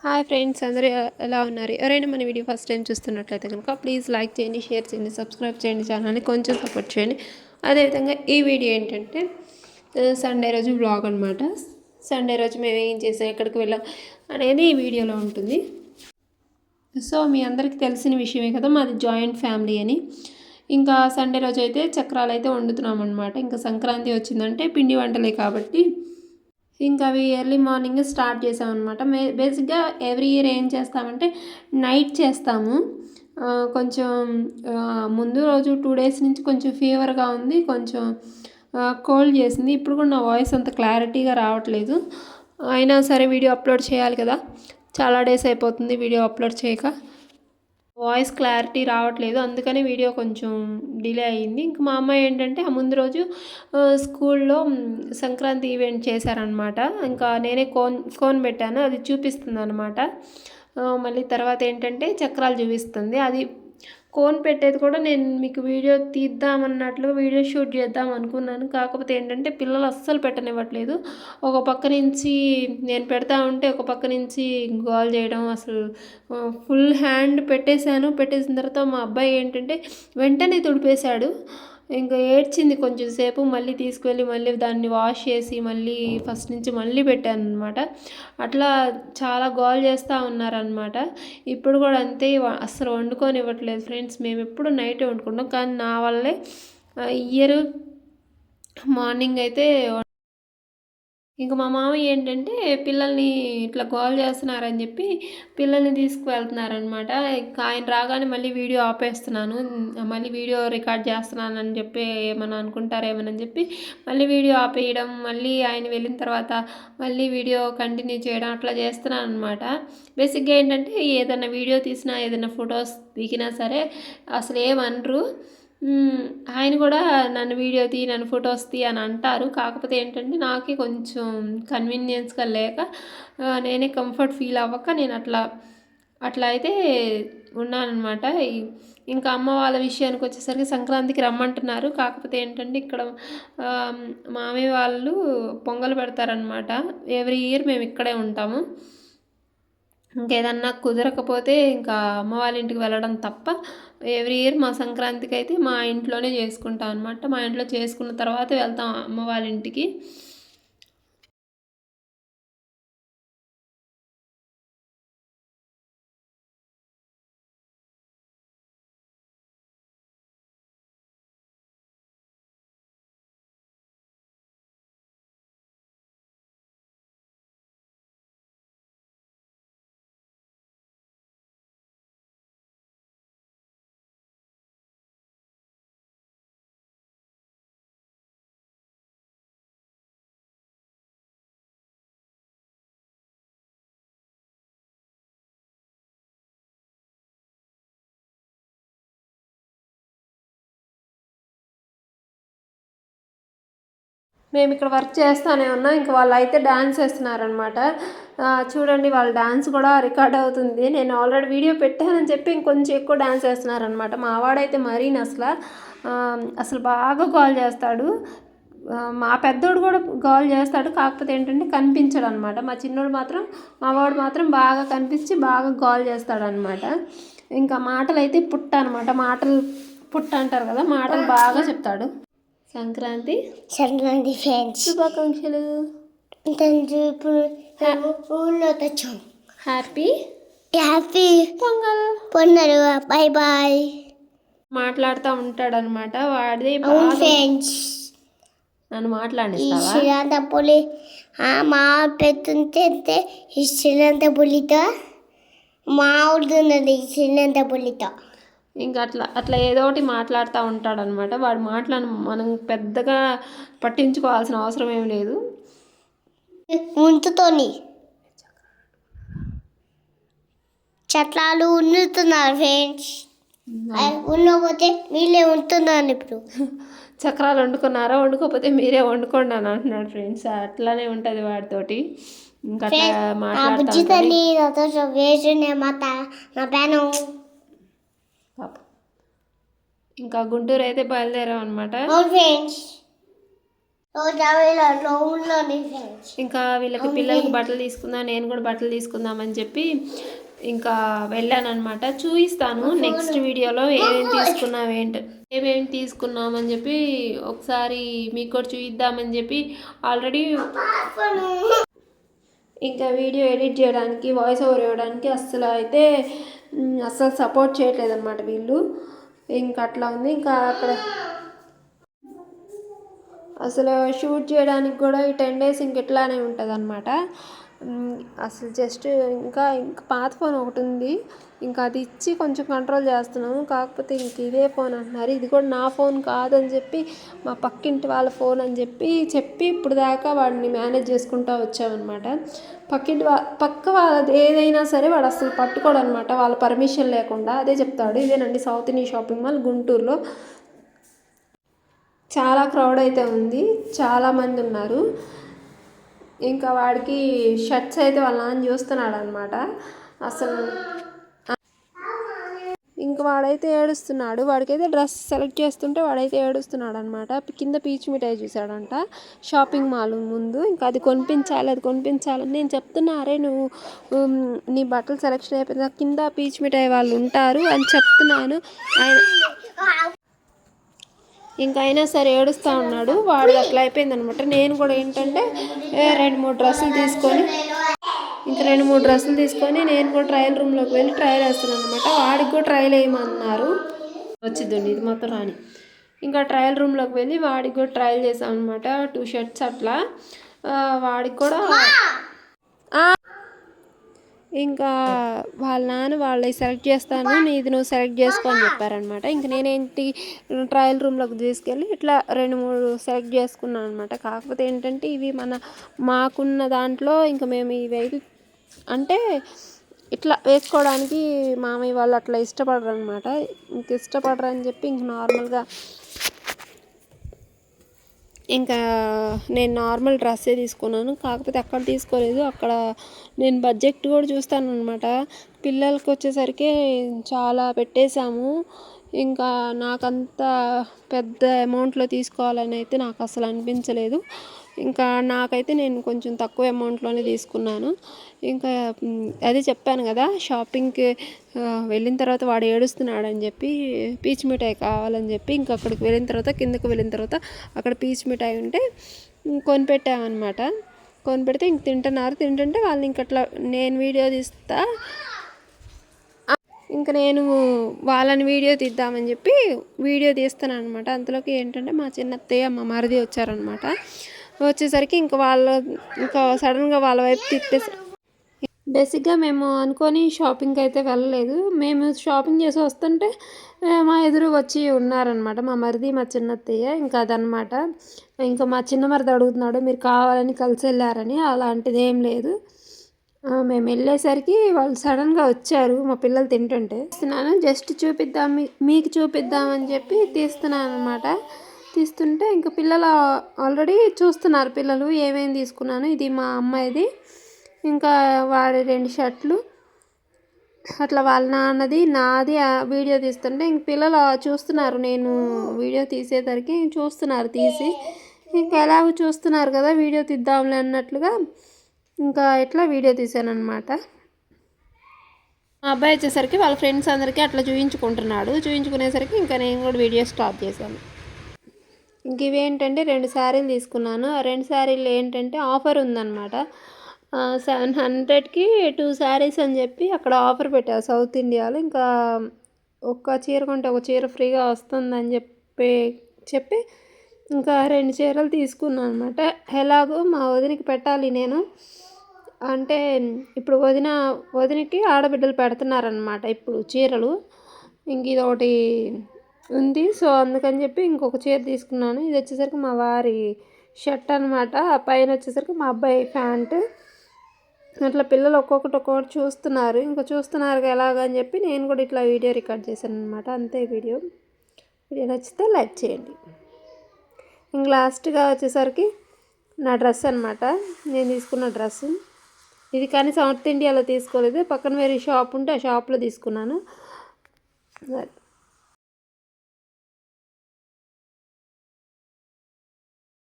Hi friends, అందరూ ఎలా ఉన్నారు? ఎవరైనా మన వీడియో ఫస్ట్ టైం చూస్తున్నట్లయితే కనుక ప్లీజ్ లైక్ చేయండి, షేర్ చేయండి, సబ్స్క్రైబ్ చేయండి, ఛానల్ని కొంచెం సపోర్ట్ చేయండి. అదేవిధంగా ఈ వీడియో ఏంటంటే సండే రోజు వ్లాగ్ అనమాట. సండే రోజు మేము ఏం చేసాం, ఎక్కడికి వెళ్ళాం అనేది ఈ వీడియోలో ఉంటుంది. సో మీ అందరికీ తెలిసిన విషయమే కదా, మాది జాయింట్ ఫ్యామిలీ అని. ఇంకా సండే రోజు అయితే చక్రాలు అయితే వండుతున్నాం అనమాట. ఇంకా సంక్రాంతి వచ్చిందంటే పిండి వంటలే కాబట్టి ఇంకా అవి ఎర్లీ మార్నింగ్ స్టార్ట్ చేసామన్నమాట. బేసిక్గా ఎవ్రీ ఇయర్ ఏం చేస్తామంటే నైట్ చేస్తాము. కొంచెం ముందు రోజు 2 డేస్ నుంచి కొంచెం ఫీవర్గా ఉంది, కొంచెం కోల్డ్ చేసింది. ఇప్పుడు కూడా నా వాయిస్ అంత క్లారిటీగా రావట్లేదు. అయినా సరే వీడియో అప్లోడ్ చేయాలి కదా, చాలా డేస్ అయిపోతుంది వీడియో అప్లోడ్ చేయక. వాయిస్ క్లారిటీ రావట్లేదు, అందుకని వీడియో కొంచెం డిలే అయ్యింది. ఇంక మా అమ్మాయి ఏంటంటే ఆ ముందు రోజు స్కూల్లో సంక్రాంతి ఈవెంట్ చేశారనమాట. ఇంకా నేనే కోన్ పెట్టాను, అది చూపిస్తుంది అనమాట. మళ్ళీ తర్వాత ఏంటంటే చక్రాలు చూపిస్తుంది. అది కోన్ పెట్టేది కూడా నేను మీకు వీడియో తీద్దామన్నట్లు వీడియో షూట్ చేద్దాం అనుకున్నాను. కాకపోతే ఏంటంటే పిల్లలు అస్సలు పెట్టనివ్వట్లేదు. ఒక పక్క నుంచి నేను పెడతా ఉంటే ఒక పక్క నుంచి గోల్ చేయడం, అసలు ఫుల్ హ్యాండ్ పెట్టేసిన తర్వాత మా అబ్బాయి ఏంటంటే వెంటనే తుడిపేశాడు. ఇంకా ఏడ్చింది కొంచెం సేపు. మళ్ళీ తీసుకువెళ్ళి మళ్ళీ దాన్ని వాష్ చేసి మళ్ళీ ఫస్ట్ నుంచి మళ్ళీ పెట్టాను అనమాట. అట్లా చాలా గోల్ చేస్తూ ఉన్నారనమాట. ఇప్పుడు కూడా అంతే, అస్సలు వండుకొనివ్వట్లేదు ఫ్రెండ్స్. మేము ఎప్పుడు నైటే వండుకుంటాం, కానీ నా వల్లే ఇయర్ మార్నింగ్ అయితే. ఇంక మా మామయ్య ఏంటంటే పిల్లల్ని ఇట్లా గోల్ చేస్తున్నారని చెప్పి పిల్లల్ని తీసుకువెళ్తున్నారనమాట. ఆయన రాగానే మళ్ళీ వీడియో ఆపేస్తున్నాను, మళ్ళీ వీడియో రికార్డ్ చేస్తున్నానని చెప్పి ఏమన్నా అనుకుంటారేమోనని చెప్పి మళ్ళీ వీడియో ఆపేయడం, మళ్ళీ ఆయన వెళ్ళిన తర్వాత మళ్ళీ వీడియో కంటిన్యూ చేయడం అట్లా చేస్తున్నాను అనమాట. బేసిక్గా ఏంటంటే ఏదైనా వీడియో తీసినా ఏదైనా ఫొటోస్ దిగినా సరే అసలు ఏమనరు. ఆయన కూడా నన్ను వీడియో తీ, నన్ను ఫొటోస్ తీ అని అంటారు. కాకపోతే ఏంటంటే నాకే కొంచెం కన్వీనియన్స్గా లేక నేనే కంఫర్ట్ ఫీల్ అవ్వక నేను అట్లా అయితే ఉన్నానన్నమాట. ఇంకా అమ్మ వాళ్ళ విషయానికి వచ్చేసరికి సంక్రాంతికి రమ్మంటున్నారు. కాకపోతే ఏంటంటే ఇక్కడ మామయ్య వాళ్ళు పొంగల్ పెడతారనమాట. ఎవ్రీ ఇయర్ మేము ఇక్కడే ఉంటాము. ఇంకేదన్నా కుదరకపోతే ఇంకా అమ్మ వాళ్ళ ఇంటికి వెళ్ళడం తప్ప ఎవ్రీ ఇయర్ మా సంక్రాంతికి అయితే మా ఇంట్లోనే చేసుకుంటాం అనమాట. మా ఇంట్లో చేసుకున్న తర్వాత వెళ్తాం అమ్మ వాళ్ళ ఇంటికి. మేము ఇక్కడ వర్క్ చేస్తూనే ఉన్నాం. ఇంక వాళ్ళు అయితే డ్యాన్స్ వేస్తున్నారనమాట. చూడండి, వాళ్ళ డ్యాన్స్ కూడా రికార్డ్ అవుతుంది. నేను ఆల్రెడీ వీడియో పెట్టానని చెప్పి ఇంకొంచెం ఎక్కువ డ్యాన్స్ వేస్తున్నారనమాట. మా వాడైతే మరీ అసలు బాగా గోల్ చేస్తాడు. మా పెద్దోడు కూడా గోల్ చేస్తాడు, కాకపోతే ఏంటంటే కనిపించడు అనమాట. మా చిన్నోడు మాత్రం, మా వాడు మాత్రం బాగా కనిపించి బాగా గోల్ చేస్తాడనమాట. ఇంకా మాటలు అయితే పుట్ట అనమాట. మాటలు పుట్ట అంటారు కదా, మాటలు బాగా చెప్తాడు. సంక్రాంతి ఫ్రెండ్స్ శుభాకాంక్షలు. ఇప్పుడు ఊళ్ళో తెచ్చాం. హ్యాపీ పొంగల్. బాయ్ బాయ్ మాట్లాడుతూ ఉంటాడనమాట. వాడిది ఫ్రెండ్స్. నన్ను మాట్లాడిస్తావా? శ్రీలంత పులి మా పెద్దంతే ఈ శ్రీలంత పులితో మావుడుతున్నది. శ్రీలంత పులితో ఇంకా అట్లా ఏదో ఒకటి మాట్లాడుతూ ఉంటాడనమాట. వాడు మాటలను మనం పెద్దగా పట్టించుకోవాల్సిన అవసరం ఏం లేదు. ఉంచుతోని చట్లాలు ఉంచుతున్నారు ఫ్రెండ్స్. ఉండకపోతే మీరే ఉంటున్నాను. ఇప్పుడు చక్రాలు వండుకున్నారా? వండుకోకపోతే మీరే వండుకోండి అని అంటున్నాడు ఫ్రెండ్స్. అట్లానే ఉంటుంది వాడితోటి. ఇంకా అట్లా పాప. ఇంకా గుంటూరు అయితే బయలుదేరాం అనమాట. ఫ్రెండ్స్ ఉన్నాను ఫ్రెండ్స్. ఇంకా వీళ్ళకి పిల్లలకి బట్టలు తీసుకుందాం, నేను కూడా బట్టలు తీసుకుందామని చెప్పి ఇంకా వెళ్ళాను అనమాట. చూపిస్తాను నెక్స్ట్ వీడియోలో ఏమేమి తీసుకున్నామని చెప్పి ఒకసారి మీకు కూడా చూపిద్దామని చెప్పి ఆల్రెడీ ఇంకా వీడియో ఎడిట్ చేయడానికి వాయిస్ ఓవర్ ఇవ్వడానికి అస్సలు సపోర్ట్ చేయట్లేదు అనమాట వీళ్ళు. ఇంకా అట్లా ఉంది. ఇంకా అక్కడ అసలు షూట్ చేయడానికి కూడా ఈ 10 days ఇట్లానే ఉంటుంది అనమాట. అసలు జస్ట్ ఇంకా పాత ఫోన్ ఒకటి ఉంది, ఇంకా అది ఇచ్చి కొంచెం కంట్రోల్ చేస్తున్నాము. కాకపోతే ఇంక ఇదే ఫోన్ అంటున్నారు. ఇది కూడా నా ఫోన్ కాదని చెప్పి మా పక్కింటి వాళ్ళ ఫోన్ అని చెప్పి ఇప్పుడు దాకా వాడిని మేనేజ్ చేసుకుంటూ వచ్చామన్నమాట. పక్క వాళ్ళది ఏదైనా సరే వాడు అసలు పట్టుకోడు అనమాట, వాళ్ళ పర్మిషన్ లేకుండా. అదే చెప్తాడు. ఇదేనండి సౌత్ ఇండియా షాపింగ్ మాల్ గుంటూరులో. చాలా క్రౌడ్ అయితే ఉంది, చాలామంది ఉన్నారు. ఇంకా వాడికి షర్ట్స్ అయితే వాళ్ళ నాన్న చూస్తున్నాడు అనమాట. అసలు ఇంకా వాడైతే ఏడుస్తున్నాడు. వాడికైతే డ్రెస్ సెలెక్ట్ చేస్తుంటే వాడైతే ఏడుస్తున్నాడు అనమాట. కింద పీచ్ మిఠాయి చూశాడంట షాపింగ్ మాల్ ముందు. ఇంకా అది కొనిపించాలని నేను చెప్తున్నా, అరే నువ్వు నీ బట్టలు సెలెక్షన్ అయిపోయింది, కింద పీచ్ మిఠాయి వాళ్ళు ఉంటారు అని చెప్తున్నాను. ఇంకా అయినా సరే ఏడుస్తూ ఉన్నాడు. వాడు అట్లా అయిపోయింది అనమాట. నేను కూడా ఏంటంటే 2-3 డ్రెస్సులు తీసుకొని నేను కూడా ట్రయల్ రూమ్లోకి వెళ్ళి ట్రయల్ వేస్తున్నాను అనమాట. వాడికి కూడా ట్రయల్ వేయమన్నారు. వచ్చిద్దండి ఇది మొత్తం రాని. ఇంకా ట్రయల్ రూమ్లోకి వెళ్ళి వాడికి కూడా ట్రయల్ చేసాం అనమాట. 2 షర్ట్స్ అట్లా. వాడికి కూడా ఇంకా వాళ్ళ నాన్న వాళ్ళవి సెలెక్ట్ చేస్తాను, ఇది నువ్వు సెలెక్ట్ చేసుకో అని చెప్పారనమాట. ఇంక నేనేంటి ట్రయల్ రూమ్లోకి తీసుకెళ్ళి ఇట్లా 2-3 సెలెక్ట్ చేసుకున్నాను అనమాట. కాకపోతే ఏంటంటే ఇవి మాకున్న దాంట్లో ఇంకా మేము ఇవి అంటే ఇట్లా వేసుకోవడానికి మామయ్య వాళ్ళు అట్లా ఇష్టపడరు అనమాట. ఇష్టపడరు అని చెప్పి ఇంక నార్మల్గా ఇంకా నేను నార్మల్ డ్రెస్సే తీసుకున్నాను. కాకపోతే అక్కడ తీసుకోలేదు, అక్కడ నేను బడ్జెట్ కూడా చూస్తాను అనమాట. పిల్లలకి వచ్చేసరికి చాలా పెట్టేశాము. ఇంకా నాకంత పెద్ద అమౌంట్లో తీసుకోవాలని అయితే నాకు అసలు అనిపించలేదు. ఇంకా నాకైతే నేను కొంచెం తక్కువ అమౌంట్లోనే తీసుకున్నాను. ఇంకా అదే చెప్పాను కదా, షాపింగ్కి వెళ్ళిన తర్వాత వాడు ఏడుస్తున్నాడని చెప్పి పీచ్ మిఠాయి కావాలని చెప్పి ఇంకా అక్కడికి వెళ్ళిన తర్వాత కిందకి వెళ్ళిన తర్వాత అక్కడ పీచ్ మిఠాయి ఉంటే కొనిపెట్టామన్నమాట. కొనిపెడితే ఇంక తింటుంటే వాళ్ళు ఇంకట్లా నేను వీడియో తీస్తా, ఇంకా నేను వాళ్ళని వీడియో తీద్దామని చెప్పి వీడియో తీస్తాను అనమాట. అంతలోకి ఏంటంటే మా చిన్నత్తయ్య మా మరిది వచ్చారనమాట. వచ్చేసరికి ఇంకా సడన్గా వాళ్ళ వైపు తిప్పేసి బేసిక్గా మేము అనుకొని షాపింగ్కి అయితే వెళ్ళలేదు. మేము షాపింగ్ చేసి వస్తుంటే మా ఎదురు వచ్చి ఉన్నారనమాట మా మరిది మా చిన్నత్తయ్య. ఇంకా అదనమాట. ఇంకా మా చిన్న మరిది అడుగుతున్నాడు మీరు కావాలని కలిసి వెళ్ళారని. అలాంటిది ఏం లేదు. మేము వెళ్ళేసరికి వాళ్ళు సడన్గా వచ్చారు మా పిల్లలు తింటుంటే. జస్ట్ మీకు చూపిద్దామని చెప్పి తీస్తున్నాను అనమాట. తీస్తుంటే ఇంకా పిల్లలు ఆల్రెడీ చూస్తున్నారు. పిల్లలు ఏమేమి తీసుకున్నాను, ఇది మా అమ్మాయిది, ఇంకా వాడి 2 షర్ట్లు అట్లా వాళ్ళ నాన్నది నాది వీడియో తీస్తుంటే ఇంక పిల్లలు చూస్తున్నారు. నేను వీడియో తీసేసరికి చూస్తున్నారు తీసి, ఇంకా ఎలాగో చూస్తున్నారు కదా వీడియో తీద్దాంలే అన్నట్లుగా ఇంకా ఇట్లా వీడియో తీసాను అనమాట. మా అబ్బాయి వచ్చేసరికి వాళ్ళ ఫ్రెండ్స్ అందరికీ అట్లా చూపించుకునేసరికి ఇంకా నేను కూడా వీడియో స్టాప్ చేశాను. ఇంక ఇవేంటంటే 2 శారీలు తీసుకున్నాను. ఆ 2 శారీలు ఏంటంటే ఆఫర్ ఉందన్నమాట. 700కి 2 శారీస్ అని చెప్పి అక్కడ ఆఫర్ పెట్టారు సౌత్ ఇండియాలో. ఇంకా ఒక చీర కొంటే ఒక చీర ఫ్రీగా వస్తుందని చెప్పి ఇంకా 2 చీరలు తీసుకున్నాను అనమాట. ఎలాగో మా వదినకి పెట్టాలి నేను, అంటే ఇప్పుడు వదినకి ఆడబిడ్డలు పెడుతున్నారనమాట ఇప్పుడు చీరలు. ఇంక ఇది ఒకటి ఉంది, సో అందుకని చెప్పి ఇంకొక చీర తీసుకున్నాను. ఇది వచ్చేసరికి మా వారి షర్ట్ అనమాట. పైన వచ్చేసరికి మా అబ్బాయి ప్యాంటు. అట్లా పిల్లలు ఒక్కొక్కటి చూస్తున్నారు. ఇంకా చూస్తున్నారు ఎలాగని చెప్పి నేను కూడా ఇట్లా వీడియో రికార్డ్ చేశాను అనమాట. అంతే వీడియో నచ్చితే లైక్ చేయండి. ఇంక లాస్ట్గా వచ్చేసరికి నా డ్రెస్ అనమాట, నేను తీసుకున్న డ్రెస్సు ఇది. కానీ సౌత్ ఇండియాలో తీసుకోలేదు, పక్కన వేరే షాప్ ఉంటే ఆ షాప్లో తీసుకున్నాను.